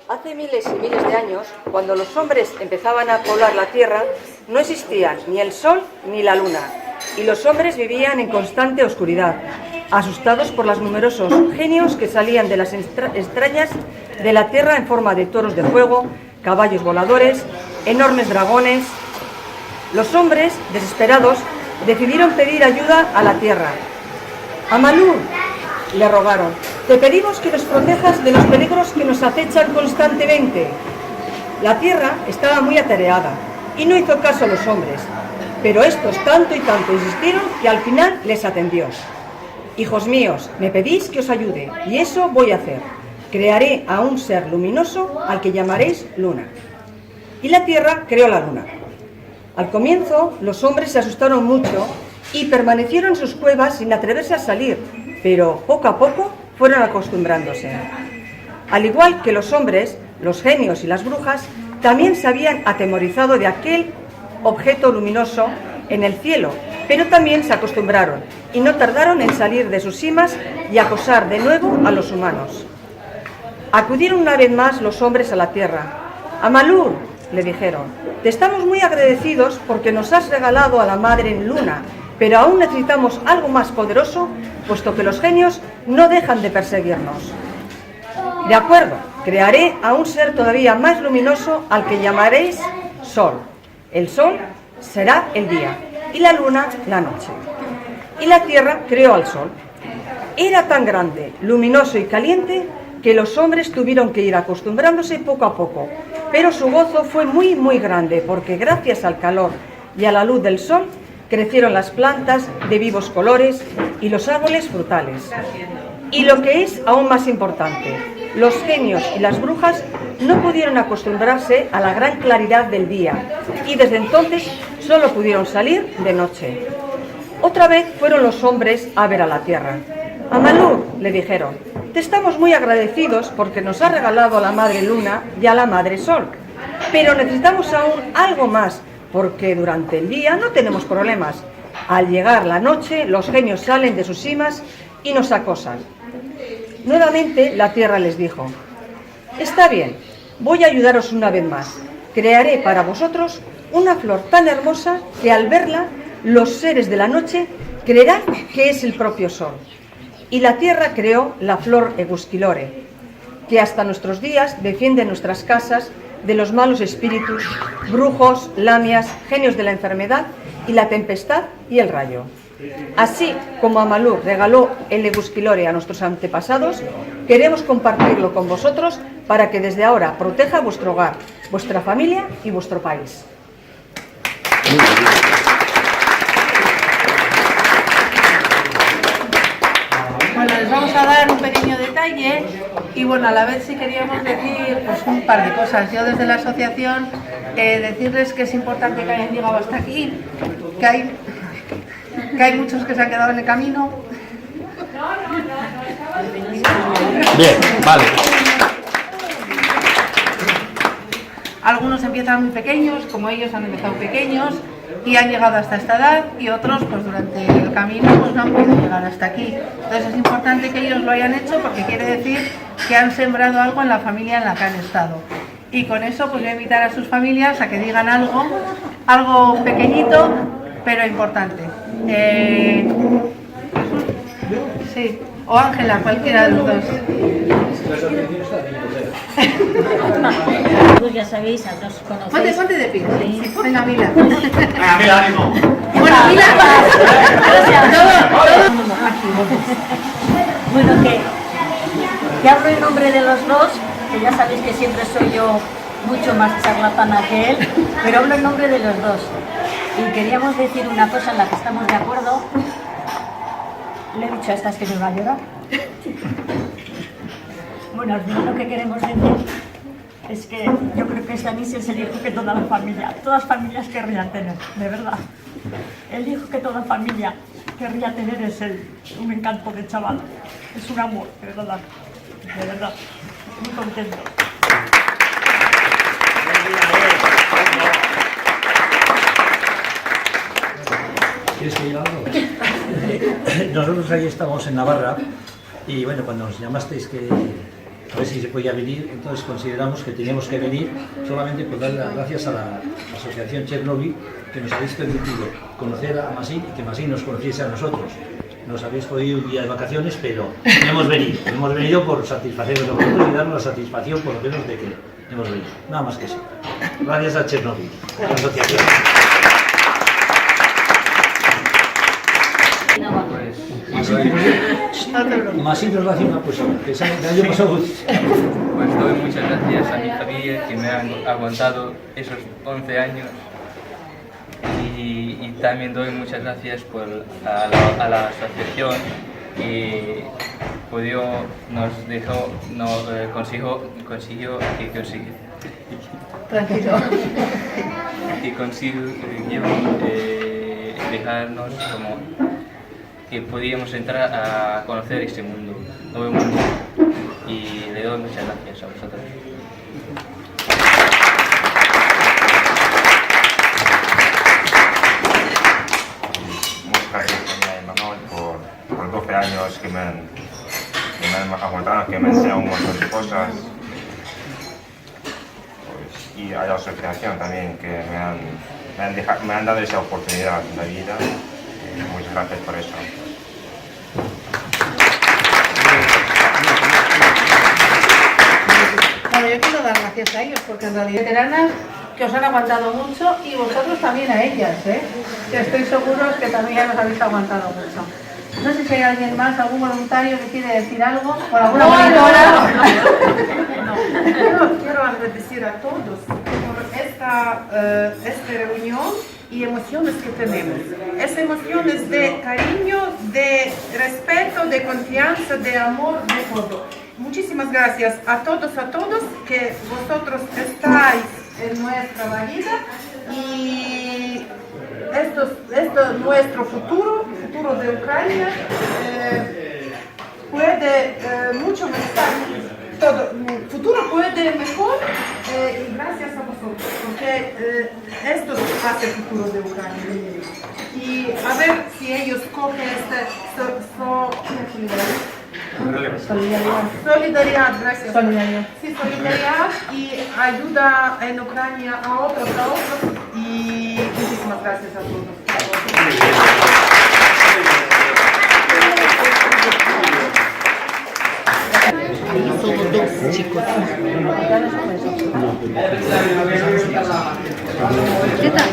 Hace miles y miles de años, cuando los hombres empezaban a poblar la tierra, no existían ni el sol ni la luna, y los hombres vivían en constante oscuridad, asustados por los numerosos genios que salían de las entrañas de la tierra en forma de toros de fuego, caballos voladores, enormes dragones. Los hombres, desesperados, decidieron pedir ayuda a la tierra. «Amalur», le rogaron, «te pedimos que nos protejas de los peligros que nos acechan constantemente». La tierra estaba muy atareada y no hizo caso a los hombres, pero estos tanto y tanto insistieron que al final les atendió. «Hijos míos, me pedís que os ayude, y eso voy a hacer. Crearé a un ser luminoso al que llamaréis Luna». Y la tierra creó la luna. Al comienzo, los hombres se asustaron mucho y permanecieron en sus cuevas sin atreverse a salir, pero poco a poco fueron acostumbrándose. Al igual que los hombres, los genios y las brujas también se habían atemorizado de aquel objeto luminoso en el cielo, pero también se acostumbraron y no tardaron en salir de sus cimas y acosar de nuevo a los humanos. Acudieron una vez más los hombres a la tierra. «Amalur», le dijeron, «te estamos muy agradecidos porque nos has regalado a la madre Luna, pero aún necesitamos algo más poderoso, puesto que los genios no dejan de perseguirnos». «De acuerdo, crearé a un ser todavía más luminoso al que llamaréis Sol. El Sol será el día y la Luna la noche». Y la tierra creó al Sol. Era tan grande, luminoso y caliente que los hombres tuvieron que ir acostumbrándose poco a poco, pero su gozo fue muy muy grande, porque gracias al calor y a la luz del sol crecieron las plantas de vivos colores y los árboles frutales. Y lo que es aún más importante, los genios y las brujas no pudieron acostumbrarse a la gran claridad del día, y desde entonces solo pudieron salir de noche. Otra vez fueron los hombres a ver a la tierra. «Amalur», le dijeron, «te estamos muy agradecidos porque nos has regalado a la madre Luna y a la madre Sol, pero necesitamos aún algo más, porque durante el día no tenemos problemas. Al llegar la noche, los genios salen de sus cimas y nos acosan». Nuevamente la tierra les dijo, «Está bien, voy a ayudaros una vez más. Crearé para vosotros una flor tan hermosa que al verla, los seres de la noche creerán que es el propio sol». Y la tierra creó la flor Egusquilore, que hasta nuestros días defiende nuestras casas de los malos espíritus, brujos, lamias, genios de la enfermedad y la tempestad y el rayo. Así como Amalur regaló el Egusquilore a nuestros antepasados, queremos compartirlo con vosotros para que desde ahora proteja vuestro hogar, vuestra familia y vuestro país. Bueno, les vamos a dar un pequeño detalle y bueno, a la vez sí queríamos decir pues un par de cosas. Yo desde la asociación decirles que es importante que hayan llegado hasta aquí, que hay muchos que se han quedado en el camino. Bien, vale. Algunos empiezan muy pequeños, como ellos han empezado pequeños y han llegado hasta esta edad, y otros pues durante el camino pues no han podido llegar hasta aquí. Entonces es importante que ellos lo hayan hecho, porque quiere decir que han sembrado algo en la familia en la que han estado. Y con eso pues voy a invitar a sus familias a que digan algo pequeñito pero importante. Sí, o Ángela, cualquiera de los dos. Pues ya sabéis, a los conocéis. Ponte de pie. Sí. Venga, Mila. Venga, mira, ánimo. Bueno, Mila. Bueno, que hablo en nombre de los dos, que ya sabéis que siempre soy yo mucho más charlatana que él, pero hablo en nombre de los dos. Y queríamos decir una cosa en la que estamos de acuerdo. Le he dicho a estas que me va a llorar. Bueno, al final lo que queremos decir es que yo creo que Stanis es el hijo que todas las familias querrían tener, de verdad. El hijo que toda familia querría tener es un encanto de chaval, es un amor, de verdad, muy contento. ¿Quieres que diga algo? Nosotros ahí estábamos en Navarra y bueno, cuando nos llamasteis que a ver si se podía venir. Entonces consideramos que teníamos que venir solamente por dar las gracias a la Asociación Chernobyl, que nos habéis permitido conocer a Masín y que Masín nos conociese a nosotros. Nos habéis podido un día de vacaciones, pero hemos venido por satisfaceros a vosotros y darnos la satisfacción por lo menos de que hemos venido. Nada más que eso. Gracias a Chernobyl, a la asociación. Masín nos va a decir una cosa, que sabe que el año pasado... Pues doy muchas gracias a mi familia que me han aguantado esos 11 años y también doy muchas gracias a la asociación que consiguió dejarnos como que podíamos entrar a conocer este mundo, nuevo mundo, y le doy muchas gracias a vosotros. Muchas gracias a mi mamá por 12 años que me han aguantado, que me han enseñado un montón de cosas. Pues, y a la asociación también que me han dado esa oportunidad en la vida. Muchas gracias por eso. Bueno, yo quiero dar gracias a ellos porque en realidad veteranas que os han aguantado mucho y vosotros también a ellas, que estoy seguro que también ya nos habéis aguantado mucho. No sé si hay alguien más, algún voluntario que quiere decir algo o alguna monitora. Quiero agradecer a todos por esta reunión y emociones que tenemos. Esas emociones de cariño, de respeto, de confianza, de amor, de todo. Muchísimas gracias a todos que vosotros estáis en nuestra vida y esto es nuestro futuro de Ucrania, puede mucho mejor. Todo, el futuro puede mejor y gracias a vosotros, porque esto hace el futuro de Ucrania. Y a ver si ellos cogen solidaridad, gracias. Solidaridad. Sí, solidaridad y ayuda en Ucrania a otros y muchísimas gracias a todos. Somos dos chicos. ¿Qué tal?